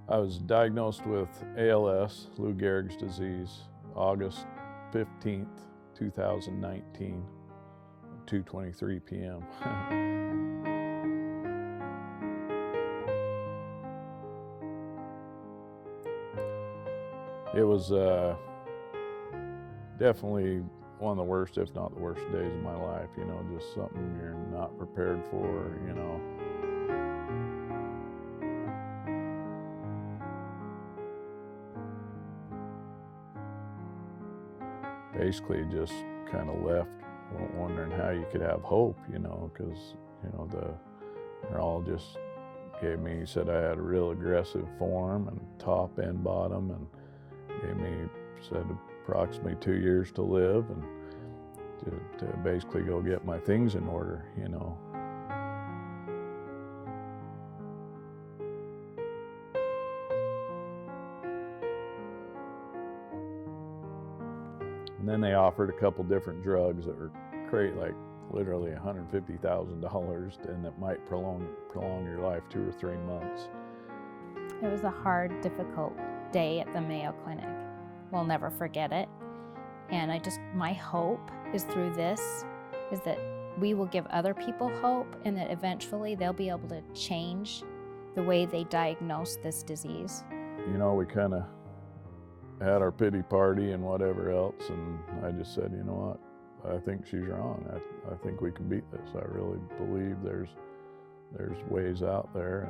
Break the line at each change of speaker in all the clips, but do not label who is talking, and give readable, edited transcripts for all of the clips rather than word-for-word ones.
I was diagnosed with ALS, Lou Gehrig's disease, August 15th, 2019, 2:23 p.m. It was definitely one of the worst, if not the worst days of my life, just something you're not prepared for. Basically just kind of left wondering how you could have hope, because, the neurologist gave me, he said I had a real aggressive form and top and bottom, and said approximately 2 years to live and to basically go get my things in order, And then they offered a couple different drugs that were like literally $150,000 and that might prolong your life 2 or 3 months.
It was a hard, difficult day at the Mayo Clinic. We'll never forget it. And my hope is through this, is that we will give other people hope and that eventually they'll be able to change the way they diagnose this disease.
We kind of had our pity party and whatever else, and I just said, you know what, I think she's wrong. I think we can beat this. I really believe there's ways out there,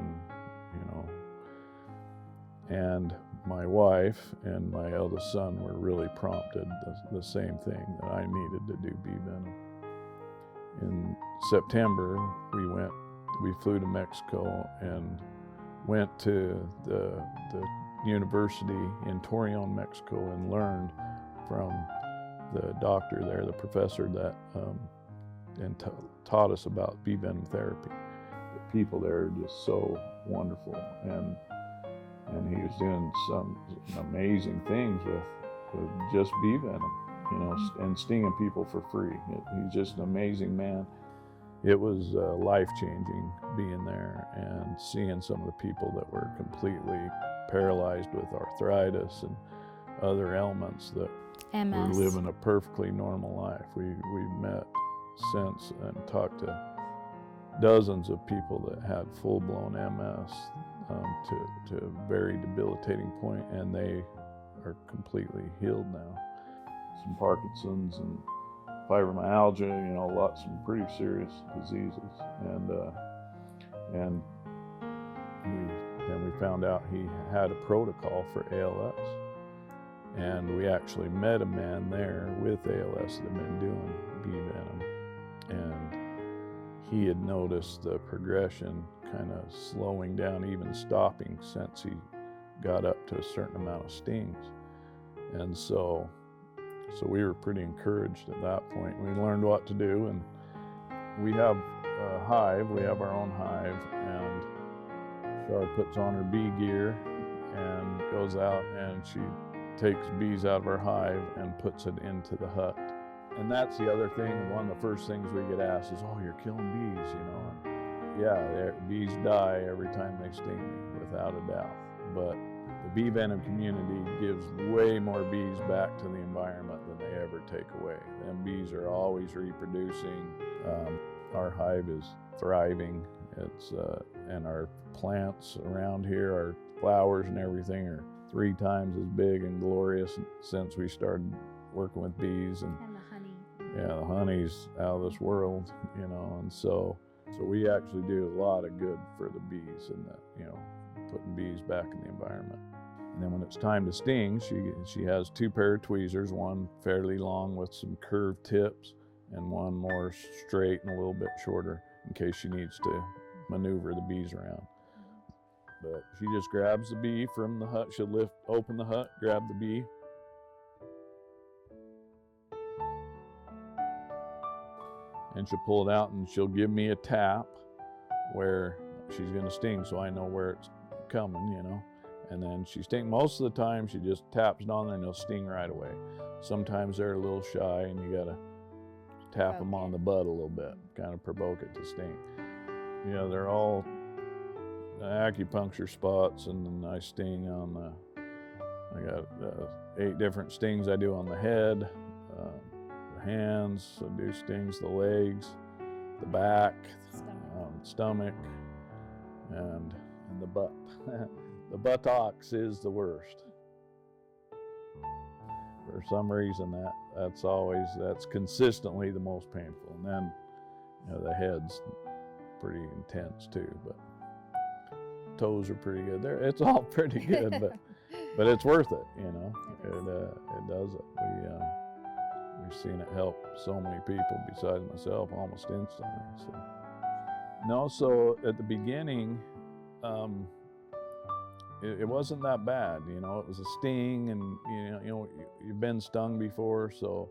and my wife and my eldest son were really prompted the same thing, that I needed to do bee venom. In September, we flew to Mexico and went to the university in Torreon, Mexico, and learned from the doctor there, the professor that taught us about bee venom therapy. The people there are just so wonderful, and he was doing some amazing things with just bee venom, and stinging people for free. He's just an amazing man. It was life-changing being there and seeing some of the people that were completely paralyzed with arthritis and other ailments that were living a perfectly normal life. We've met since and talked to dozens of people that had full-blown MS to a very debilitating point, and they are completely healed now. Some Parkinson's and fibromyalgia, some pretty serious diseases, and we found out he had a protocol for ALS, and we actually met a man there with ALS that had been doing bee venom, and he had noticed the progression kind of slowing down, even stopping, since he got up to a certain amount of stings. And so we were pretty encouraged at that point. We learned what to do, and we have a hive. We have our own hive, and Char puts on her bee gear and goes out, and she takes bees out of her hive and puts it into the hut. And that's the other thing. One of the first things we get asked is, "Oh, you're killing bees, And yeah, bees die every time they sting me, without a doubt. But the bee venom community gives way more bees back to the environment than they ever take away. Them bees are always reproducing. Our hive is thriving. And our plants around here, our flowers and everything, are 3 times as big and glorious since we started working with bees. And
the honey.
Yeah, the honey's out of this world, and so we actually do a lot of good for the bees, and putting bees back in the environment. And then when it's time to sting, she has 2 pair of tweezers, one fairly long with some curved tips, and one more straight and a little bit shorter, in case she needs to maneuver the bees around. But she just grabs the bee from the hut. She'll open the hut, grab the bee, and she'll pull it out, and she'll give me a tap where she's going to sting, so I know where it's coming, And then she stings. Most of the time, she just taps it on there, and they'll sting right away. Sometimes they're a little shy, and you got to tap them on the butt a little bit, kind of provoke it to sting. They're all acupuncture spots, and then I sting on I got 8 different stings I do on the head, the hands, I do stings, the legs, the back, stomach, and the butt. The buttocks is the worst. For some reason, that's consistently the most painful. And then, the head's pretty intense too, but toes are pretty good. It's all pretty good, but it's worth it, it does it. We've seen it help so many people besides myself almost instantly. So at the beginning, it wasn't that bad, it was a sting, and you've been stung before, so,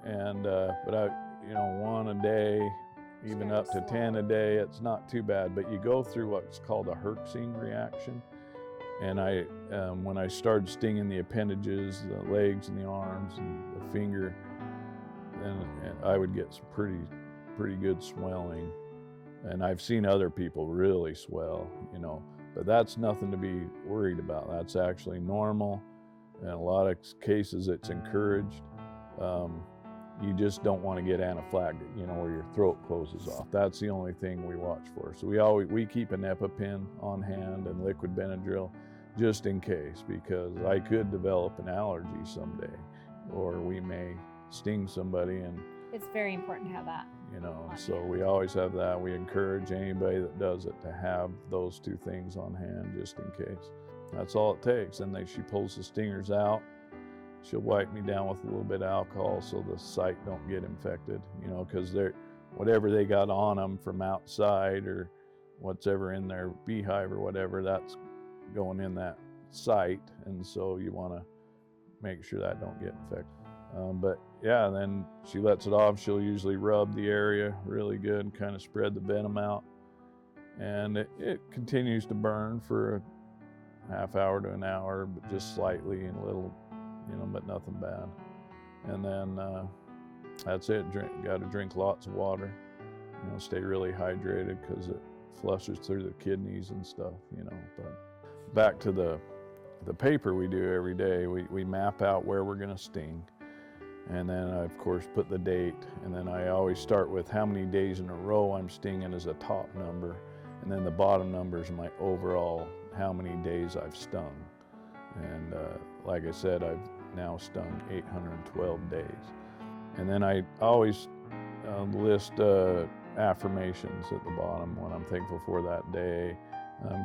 and but I, 1 a day, even up to 10 a day, it's not too bad. But you go through what's called a Herxing reaction, and when I started stinging the appendages, the legs and the arms and the finger, then I would get some pretty good swelling, and I've seen other people really swell, but that's nothing to be worried about. That's actually normal. In a lot of cases, it's encouraged. You just don't want to get anaphylactic, where your throat closes off. That's the only thing we watch for. So we keep an EpiPen on hand and liquid Benadryl just in case, because I could develop an allergy someday, or we may sting somebody, and
it's very important to have that.
So we always have that. We encourage anybody that does it to have those 2 things on hand just in case. That's all it takes. And she pulls the stingers out. She'll wipe me down with a little bit of alcohol so the site don't get infected, because whatever they got on them from outside or whatever in their beehive or whatever, that's going in that site. And so you want to make sure that don't get infected. But yeah, then she lets it off. She'll usually rub the area really good and kind of spread the venom out. And it continues to burn for a half hour to an hour, but just slightly and a little, but nothing bad. And then that's it. Got to drink lots of water. Stay really hydrated, because it flushes through the kidneys and stuff. But back to the paper we do every day. We map out where we're going to sting. And then I, of course, put the date, and then I always start with how many days in a row I'm stinging as a top number, and then the bottom number is my overall how many days I've stung. And like I said, I've now stung 812 days. And then I always list affirmations at the bottom, what I'm thankful for that day,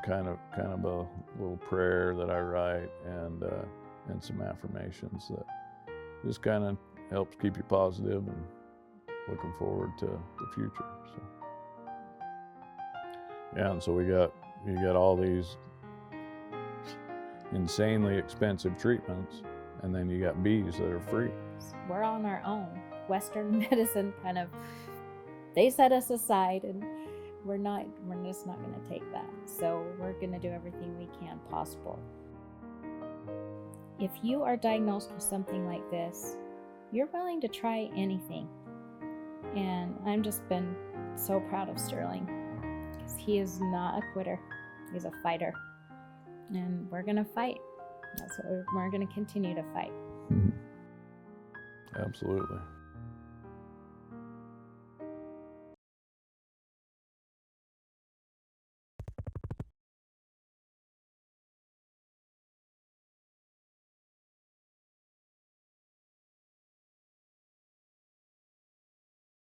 kind of a little prayer that I write, and some affirmations that just kind of helps keep you positive and looking forward to the future. So yeah, and so you got all these insanely expensive treatments, and then you got bees that are free.
We're on our own. Western medicine they set us aside, and we're just not going to take that. So we're going to do everything we can possible. If you are diagnosed with something like this, you're willing to try anything. And I've just been so proud of Sterling, because he is not a quitter. He's a fighter. And we're going to fight. That's what we're going to continue to fight.
Absolutely.